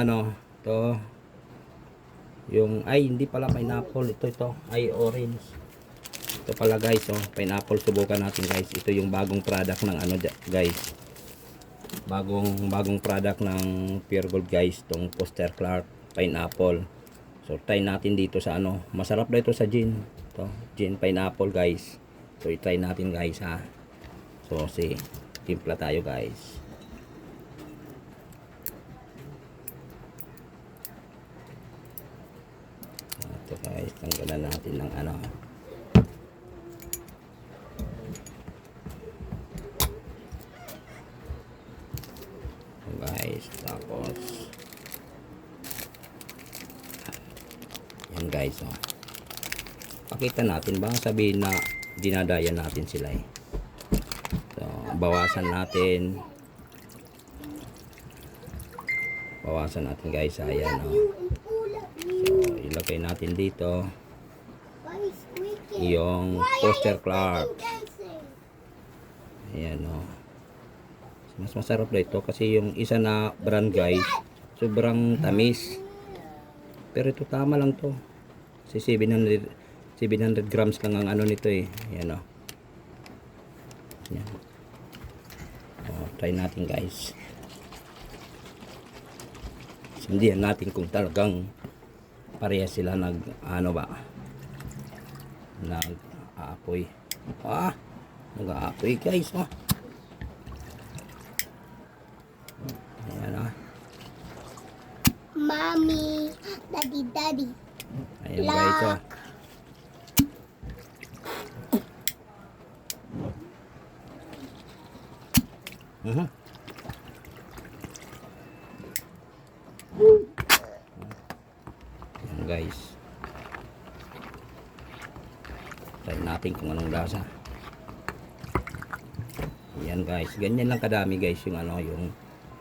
ano, to yung ay hindi pala pineapple, ito ay orange. Ito pala guys, oh, pineapple. Subukan natin guys. Ito yung bagong product ng ano guys. Bagong product ng Pure Gold guys, tong Foster Clark pineapple. So try natin dito sa ano. Masarap daw ito sa gin. To, gin pineapple guys. So i-try natin guys ha. So timpla tayo guys. Ito guys, tanggalan natin ng ano. Guys, tapos yan guys, oh. Pakita natin, baka sabihin na dinadaya natin sila eh. So, bawasan natin guys, ayan, oh. So ilagay natin dito yung Foster Clark. Ayan, oh. Mas masarap na ito kasi yung isa na brand guys, sobrang tamis. Pero ito tama lang to. Kasi 700 grams lang ang ano nito eh. Ayan, oh. Ayan. Oh, try natin guys. Sundihan natin kung talagang pareha sila nag ano ba, nag-aapoy. Nag-aapoy guys, oh. Ayan, ah. Mommy, daddy. Ayan guys, oh. Ayan guys. Try natin kung anong lasa. Ayan guys, ganyan lang kadami guys yung ano, yung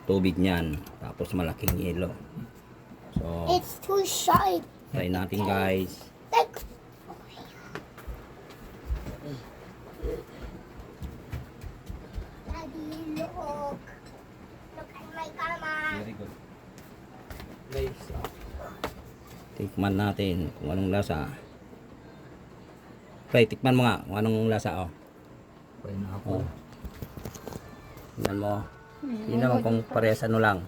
tubig niyan, tapos malaking yelo. So It's too sharp. try natin guys. Daddy, look. Look at my camera. Very good guys, tikman natin kung anong lasa. Try, tikman mo nga kung anong lasa, oh. Pineapple. Tingnan mo. Hindi naman kung parehas ano lang.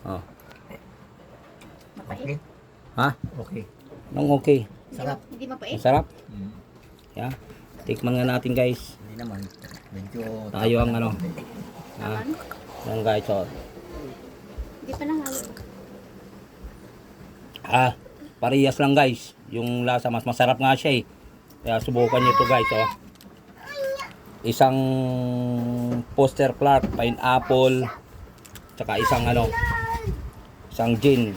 Oh. Okay. Ha? Okay. Anong okay? Sarap. Hindi mapait. Masarap? Mm. Yeah. Tikman nga natin guys. Hindi naman. Medyo Tayo ang ano. Ha? Yan guys, oh. Hindi pa nahalo. Parehas lang guys. Yung lasa mas masarap nga siya eh. Kaya subukan nyo ito guys, oh. Isang Foster Clark pineapple, tsaka isang ano, isang gin